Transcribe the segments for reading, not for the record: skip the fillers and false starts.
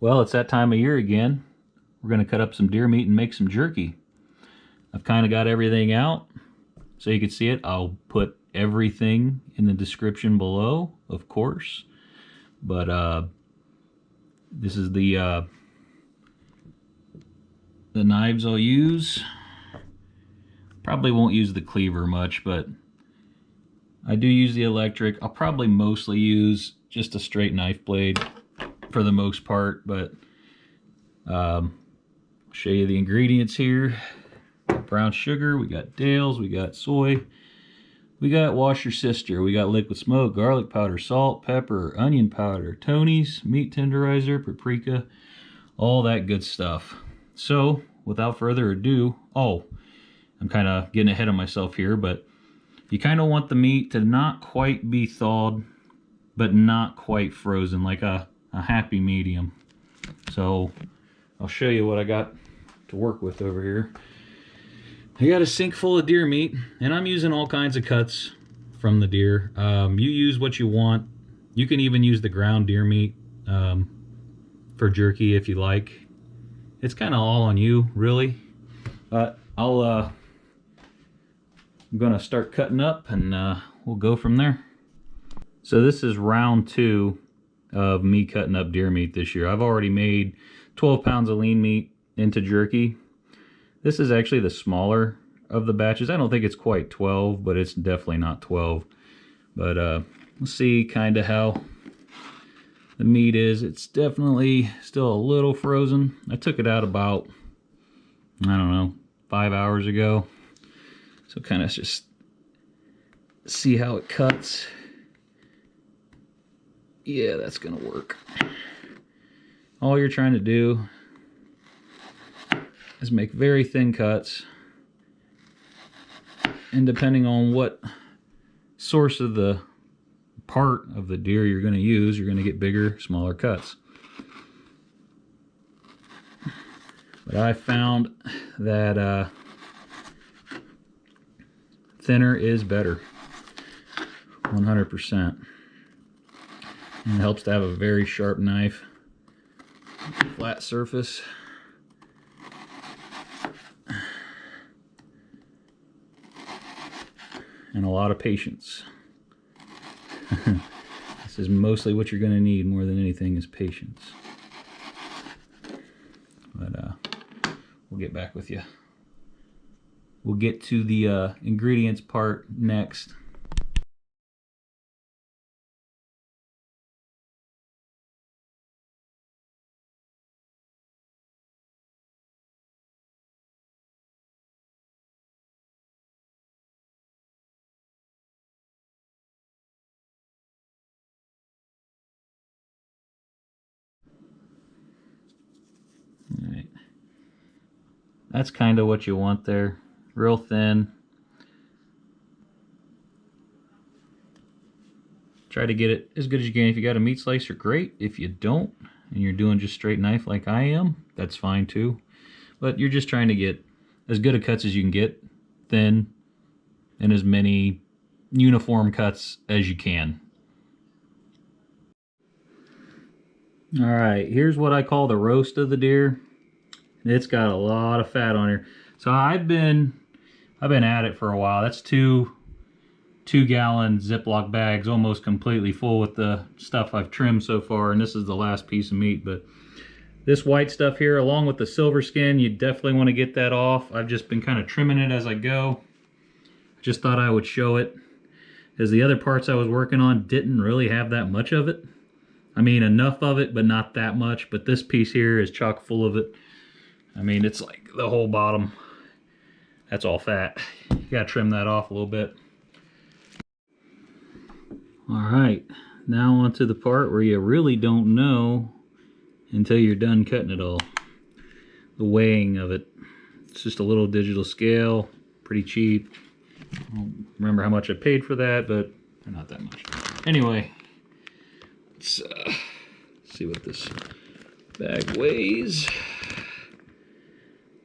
Well, it's that time of year again. We're going to cut up some deer meat and make some jerky. I've kind of got everything out so you can see it. I'll put everything in the description below, of course. But this is the knives I'll use. Probably won't use the cleaver much, but I do use the electric. I'll probably mostly use just a straight knife blade for the most part, but I'll show you the ingredients here. Brown sugar, we got Dale's, we got soy, we got Worcestershire, we got liquid smoke, garlic powder, salt, pepper, onion powder, Tony's, meat tenderizer, paprika, all that good stuff. So, without further ado, I'm kind of getting ahead of myself here, but you kind of want the meat to not quite be thawed, but not quite frozen, like a happy medium. So, I'll show you what I got to work with over here. I got a sink full of deer meat, and I'm using all kinds of cuts from the deer. You use what you want. You can even use the ground deer meat for jerky if you like. It's kind of all on you, really. But I'm gonna start cutting up, and we'll go from there. So this is round 2 of me cutting up deer meat this year. I've already made 12 pounds of lean meat into jerky. This is actually the smaller of the batches. I don't think it's quite 12, but it's definitely not 12. But we'll see kind of how the meat is. It's definitely still a little frozen. I took it out about, I don't know, 5 hours ago. So kind of just see how it cuts. Yeah, that's gonna work. All you're trying to do is make very thin cuts, and depending on what source of the part of the deer you're going to use, you're going to get bigger, smaller cuts. But I found that thinner is better, 100%. And it helps to have a very sharp knife, flat surface. And a lot of patience. This is mostly what you're going to need more than anything is patience. But we'll get back with you. We'll get to the ingredients part next. Alright, that's kind of what you want there, real thin. Try to get it as good as you can. If you got a meat slicer, great. If you don't, and you're doing just straight knife like I am, that's fine too. But you're just trying to get as good a cuts as you can get, thin, and as many uniform cuts as you can. Alright, here's what I call the roast of the deer. It's got a lot of fat on here. So I've been at it for a while. That's two gallon Ziploc bags, almost completely full with the stuff I've trimmed so far, and this is the last piece of meat. But this white stuff here, along with the silver skin, you definitely want to get that off. I've just been kind of trimming it as I go. Just thought I would show it, as the other parts I was working on didn't really have that much of it. I mean, enough of it, but not that much. But this piece here is chock full of it. I mean, it's like the whole bottom. That's all fat. You gotta trim that off a little bit. Alright, now on to the part where you really don't know until you're done cutting it all. The weighing of it. It's just a little digital scale, pretty cheap. I don't remember how much I paid for that, but they're not that much. Anyway, let's see what this bag weighs.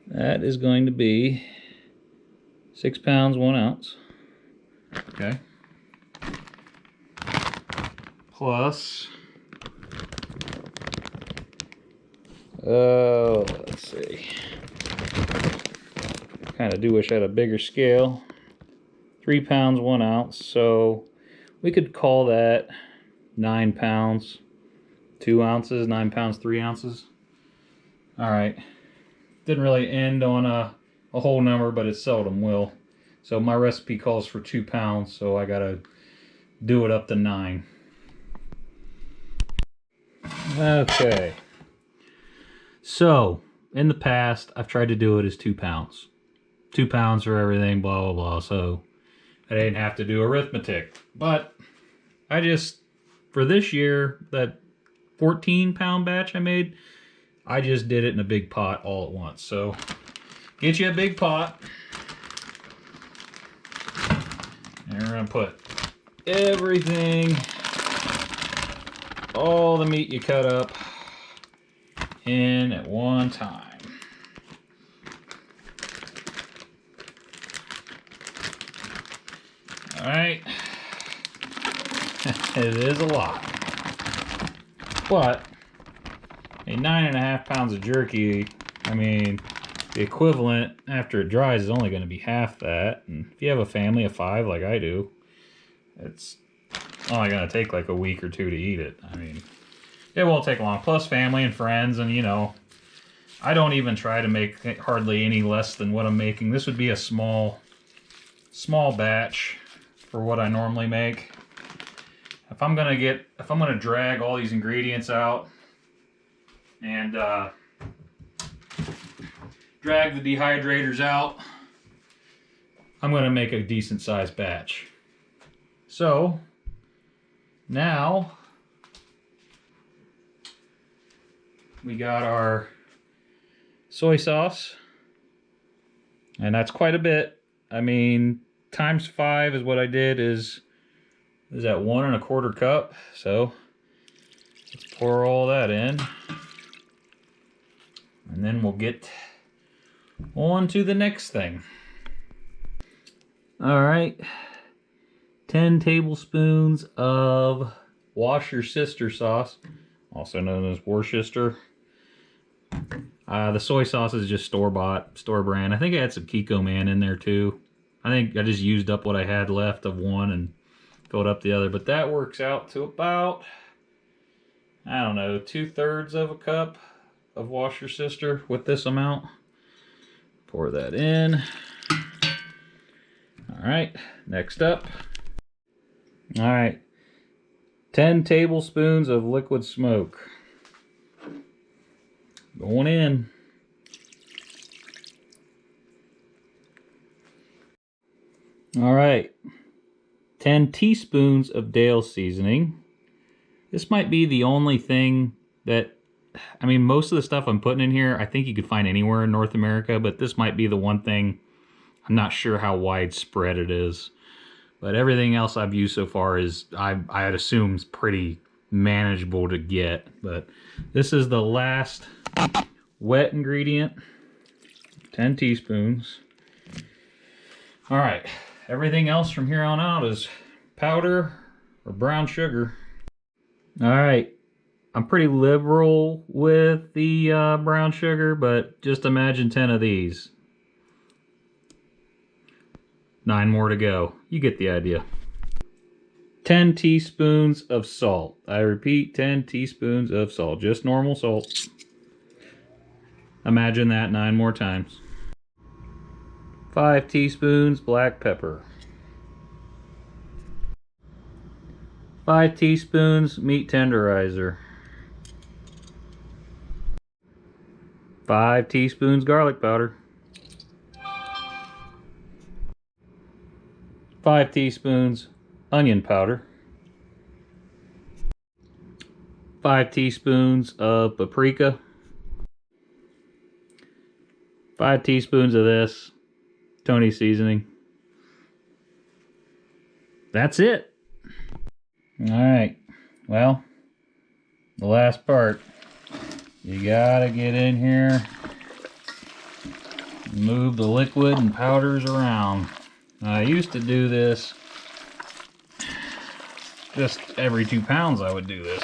That is going to be 6 pounds, 1 ounce. Okay. Plus Oh, let's see. Kind of do wish I had a bigger scale. 3 pounds, 1 ounce. So we could call that 9 pounds, 2 ounces, 9 pounds, 3 ounces. All right. Didn't really end on a whole number, but it seldom will. So my recipe calls for 2 pounds, so I gotta do it up to 9. Okay. So, in the past, I've tried to do it as 2 pounds. 2 pounds for everything, blah, blah, blah. So, I didn't have to do arithmetic. But, I just, for this year, that 14-pound batch I made, I just did it in a big pot all at once. So, get you a big pot. And we're going to put everything, all the meat you cut up, in at one time. All right. It is a lot. But a 9.5 pounds of jerky, I mean, the equivalent after it dries is only going to be half that. And if you have a family of 5 like I do, it's only going to take like a week or 2 to eat it. I mean, it won't take long. Plus family and friends, and you know, I don't even try to make hardly any less than what I'm making. This would be a small batch for what I normally make. If I'm gonna drag all these ingredients out and drag the dehydrators out, I'm gonna make a decent sized batch. So now we got our soy sauce, and that's quite a bit. I mean, times 5 is what I did. Is that 1 1/4 cup? So let's pour all that in, and then we'll get on to the next thing. All right, 10 tablespoons of Worcestershire sauce, also known as Worcestershire. The soy sauce is just store-bought, store brand. I think I had some Kiko Man in there too. I think I just used up what I had left of one and filled up the other. But that works out to about, I don't know, 2/3 of a cup of Worcestershire with this amount. Pour that in. All right, next up. All right, 10 tablespoons of liquid smoke. Going in. All right, 10 teaspoons of Dale seasoning. This might be the only thing that, I mean, most of the stuff I'm putting in here, I think you could find anywhere in North America, but this might be the one thing, I'm not sure how widespread it is. But everything else I've used so far is, I'd assume, is pretty manageable to get. But this is the last wet ingredient, 10 teaspoons. All right, everything else from here on out is powder or brown sugar. All right, I'm pretty liberal with the brown sugar, but just imagine 10 of these. 9 more to go. You get the idea. 10 teaspoons of salt. I repeat, 10 teaspoons of salt. Just normal salt. Imagine that 9 more times. 5 teaspoons black pepper. 5 teaspoons meat tenderizer. 5 teaspoons garlic powder. 5 teaspoons onion powder. 5 teaspoons of paprika. 5 teaspoons of this Tony seasoning. That's it. All right, well, the last part. You gotta get in here, move the liquid and powders around. I used to do this just every 2 pounds. I would do this.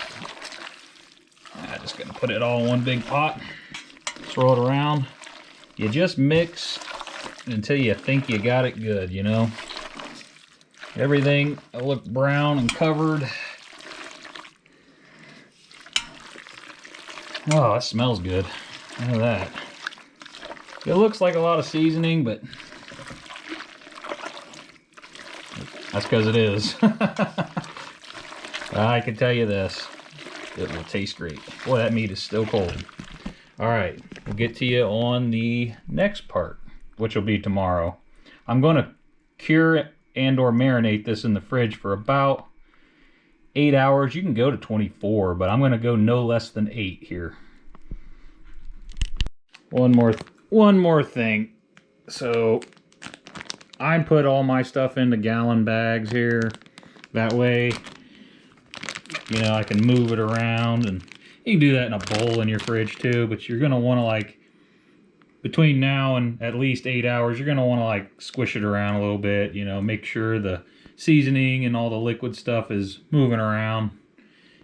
I'm just gonna put it all in one big pot. throw it around. You just mix until you think you got it good, you know. Everything will look brown and covered. Oh, that smells good. Look at that. It looks like a lot of seasoning, but that's because it is. I can tell you this, it will taste great. Boy, that meat is still cold. All right, we'll get to you on the next part, which will be tomorrow. I'm going to cure and or marinate this in the fridge for about 8 hours. You can go to 24, but I'm going to go no less than 8 here. One more thing. So I put all my stuff into gallon bags here. That way, you know, I can move it around, and you can do that in a bowl in your fridge too, but you're going to want to, like, between now and at least 8 hours, you're going to want to, like, squish it around a little bit, you know, make sure the seasoning and all the liquid stuff is moving around.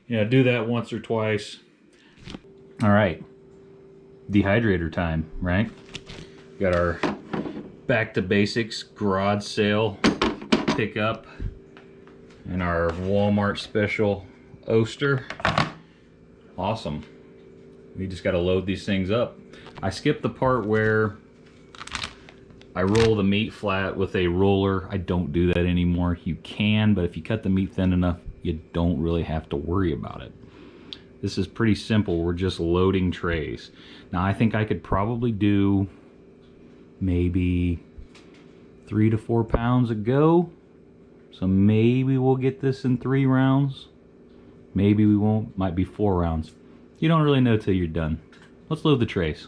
You know, do that once or twice. All right, dehydrator time, right? Got our back to basics garage sale pickup and our Walmart special Oster. Awesome. We just got to load these things up. I skipped the part where I roll the meat flat with a roller. I don't do that anymore. You can, but if you cut the meat thin enough, you don't really have to worry about it. This is pretty simple. We're just loading trays. Now, I think I could probably do maybe 3 to 4 pounds a go. So maybe we'll get this in 3 rounds. Maybe we won't. Might be 4 rounds. You don't really know till you're done. Let's load the trays.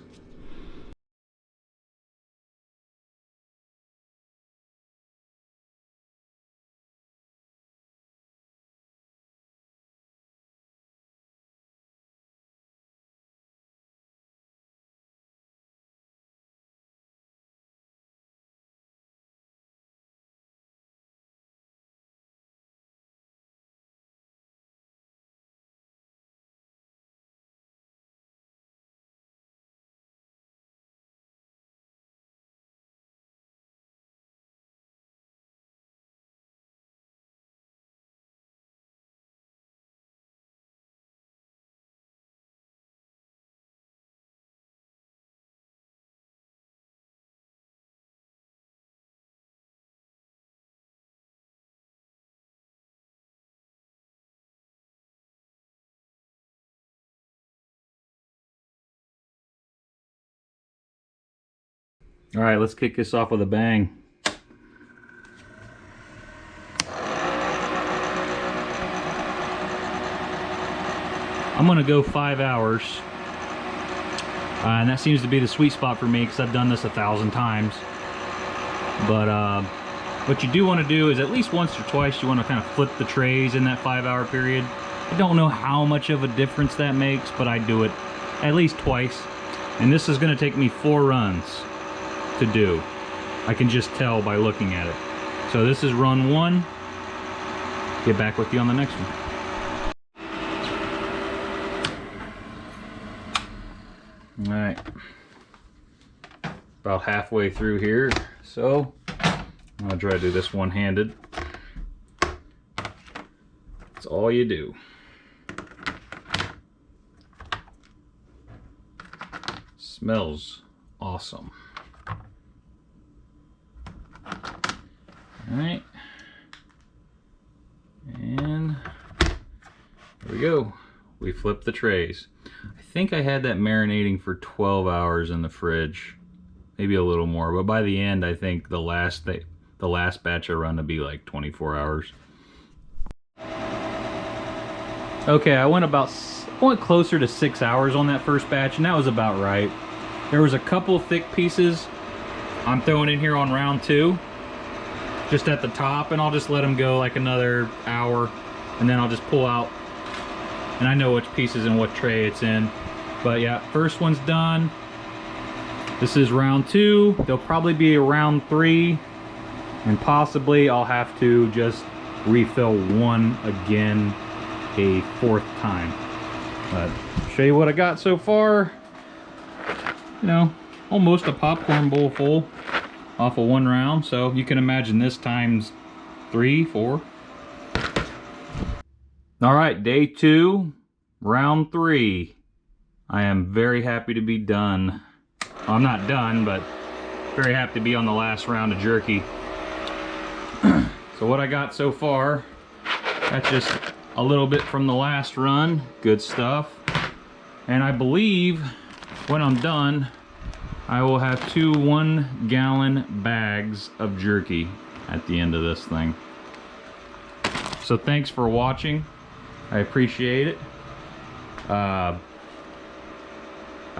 All right, let's kick this off with a bang. I'm gonna go 5 hours. And that seems to be the sweet spot for me because I've done this 1,000 times. But what you do want to do is at least once or twice you want to kind of flip the trays in that 5-hour period. I don't know how much of a difference that makes, but I do it at least twice. And this is going to take me 4 runs to do. I can just tell by looking at it. So this is run 1. Get back with you on the next one. All right, about halfway through here, so I'm gonna try to do this one-handed. That's all you do. Smells awesome. All right, and there we go. We flip the trays. I think I had that marinating for 12 hours in the fridge, maybe a little more, but by the end I think the last batch I run to be like 24 hours. Okay, I went closer to 6 hours on that first batch, and that was about right. There was a couple thick pieces I'm throwing in here on round 2, just at the top, and I'll just let them go like another hour, and then I'll just pull out. And I know which pieces and what tray it's in. But yeah, first one's done. This is round 2. There'll probably be a round 3. And possibly I'll have to just refill one again a 4th time. But show you what I got so far. you know, almost a popcorn bowl full off of one round. So you can imagine this times 3, 4. All right, day 2, round 3. I am very happy to be done. Well, I'm not done, but very happy to be on the last round of jerky. So what I got so far, that's just a little bit from the last run. Good stuff. And I believe when I'm done, I will have 2 1-gallon bags of jerky at the end of this thing. So thanks for watching. I appreciate it. I'd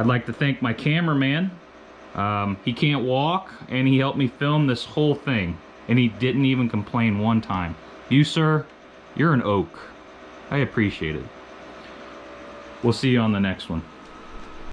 like to thank my cameraman. He can't walk, and he helped me film this whole thing, and he didn't even complain one time. You, sir, you're an oak. I appreciate it. We'll see you on the next one.